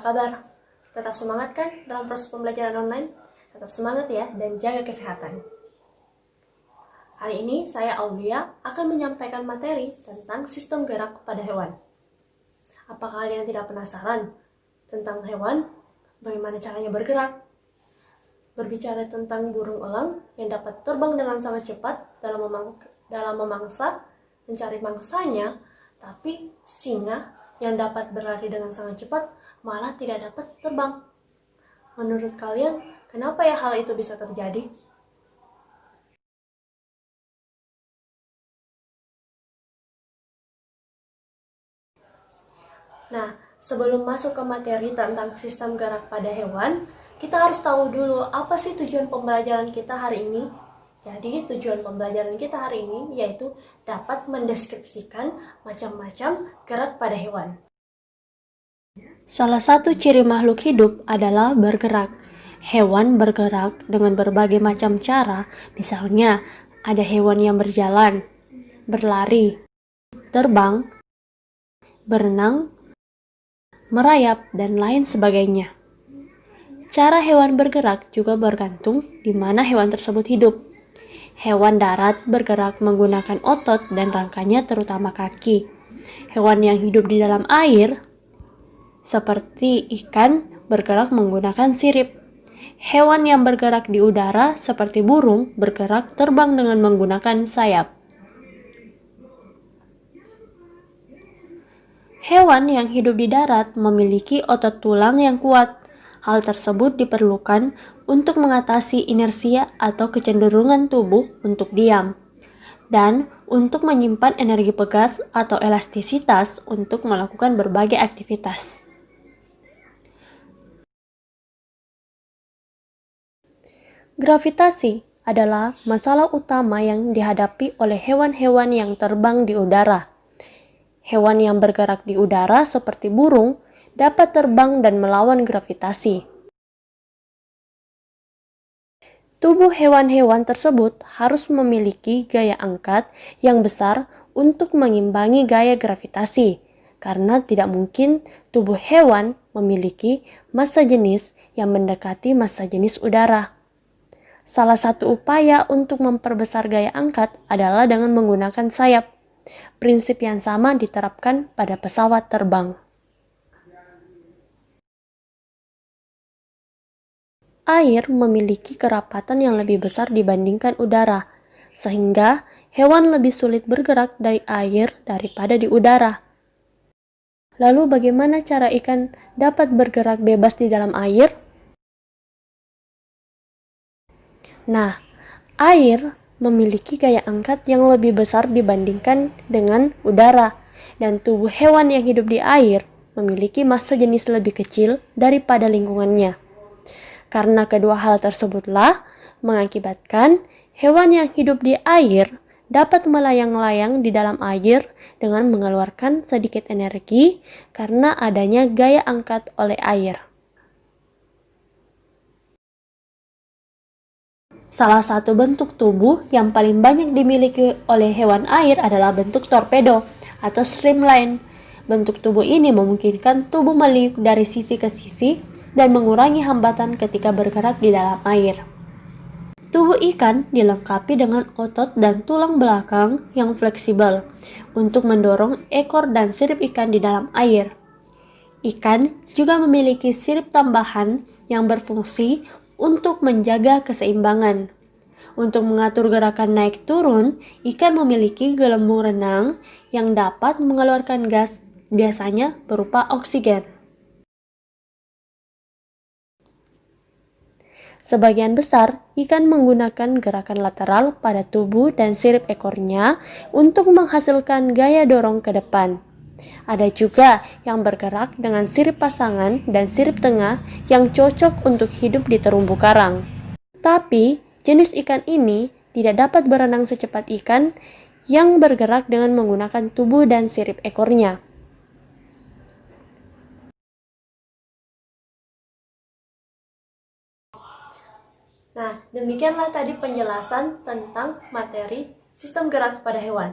kabar? Tetap semangat kan dalam proses pembelajaran online? Tetap semangat ya dan jaga kesehatan. Hari ini saya Aulia akan menyampaikan materi tentang sistem gerak pada hewan. Apa kalian tidak penasaran tentang hewan? Bagaimana caranya bergerak? Berbicara tentang burung elang yang dapat terbang dengan sangat cepat dalam memangsa, mencari mangsanya, tapi singa yang dapat berlari dengan sangat cepat malah tidak dapat terbang. Menurut kalian, kenapa ya hal itu bisa terjadi? Nah, sebelum masuk ke materi tentang sistem gerak pada hewan, kita harus tahu dulu apa sih tujuan pembelajaran kita hari ini. Jadi, tujuan pembelajaran kita hari ini yaitu dapat mendeskripsikan macam-macam gerak pada hewan. Salah satu ciri makhluk hidup adalah bergerak. Hewan bergerak dengan berbagai macam cara, misalnya ada hewan yang berjalan, berlari, terbang, berenang, merayap, dan lain sebagainya. Cara hewan bergerak juga bergantung di mana hewan tersebut hidup. Hewan darat bergerak menggunakan otot dan rangkanya terutama kaki. Hewan yang hidup di dalam air, seperti ikan, bergerak menggunakan sirip. Hewan yang bergerak di udara, seperti burung, bergerak terbang dengan menggunakan sayap. Hewan yang hidup di darat memiliki otot tulang yang kuat. Hal tersebut diperlukan untuk mengatasi inersia atau kecenderungan tubuh untuk diam, dan untuk menyimpan energi pegas atau elastisitas untuk melakukan berbagai aktivitas. Gravitasi adalah masalah utama yang dihadapi oleh hewan-hewan yang terbang di udara. Hewan yang bergerak di udara seperti burung dapat terbang dan melawan gravitasi. Tubuh hewan-hewan tersebut harus memiliki gaya angkat yang besar untuk mengimbangi gaya gravitasi, karena tidak mungkin tubuh hewan memiliki massa jenis yang mendekati massa jenis udara. Salah satu upaya untuk memperbesar gaya angkat adalah dengan menggunakan sayap. Prinsip yang sama diterapkan pada pesawat terbang. Air memiliki kerapatan yang lebih besar dibandingkan udara, sehingga hewan lebih sulit bergerak dari air daripada di udara. Lalu bagaimana cara ikan dapat bergerak bebas di dalam air? Nah, air memiliki gaya angkat yang lebih besar dibandingkan dengan udara, dan tubuh hewan yang hidup di air memiliki massa jenis lebih kecil daripada lingkungannya. Karena kedua hal tersebutlah mengakibatkan hewan yang hidup di air dapat melayang-layang di dalam air dengan mengeluarkan sedikit energi karena adanya gaya angkat oleh air. Salah satu bentuk tubuh yang paling banyak dimiliki oleh hewan air adalah bentuk torpedo atau streamline. Bentuk tubuh ini memungkinkan tubuh meliuk dari sisi ke sisi dan mengurangi hambatan ketika bergerak di dalam air. Tubuh ikan dilengkapi dengan otot dan tulang belakang yang fleksibel untuk mendorong ekor dan sirip ikan di dalam air. Ikan juga memiliki sirip tambahan yang berfungsi untuk menjaga keseimbangan. Untuk mengatur gerakan naik turun, ikan memiliki gelembung renang yang dapat mengeluarkan gas, biasanya berupa oksigen. Sebagian besar ikan menggunakan gerakan lateral pada tubuh dan sirip ekornya untuk menghasilkan gaya dorong ke depan. Ada juga yang bergerak dengan sirip pasangan dan sirip tengah yang cocok untuk hidup di terumbu karang. Tapi, jenis ikan ini tidak dapat berenang secepat ikan yang bergerak dengan menggunakan tubuh dan sirip ekornya. Nah, demikianlah tadi penjelasan tentang materi sistem gerak pada hewan.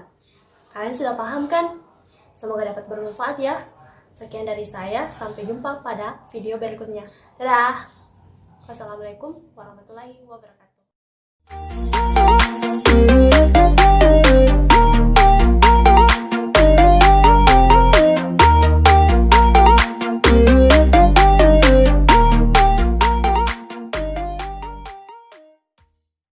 Kalian sudah paham kan? Semoga dapat bermanfaat ya. Sekian dari saya, sampai jumpa pada video berikutnya. Dadah! Wassalamualaikum warahmatullahi wabarakatuh.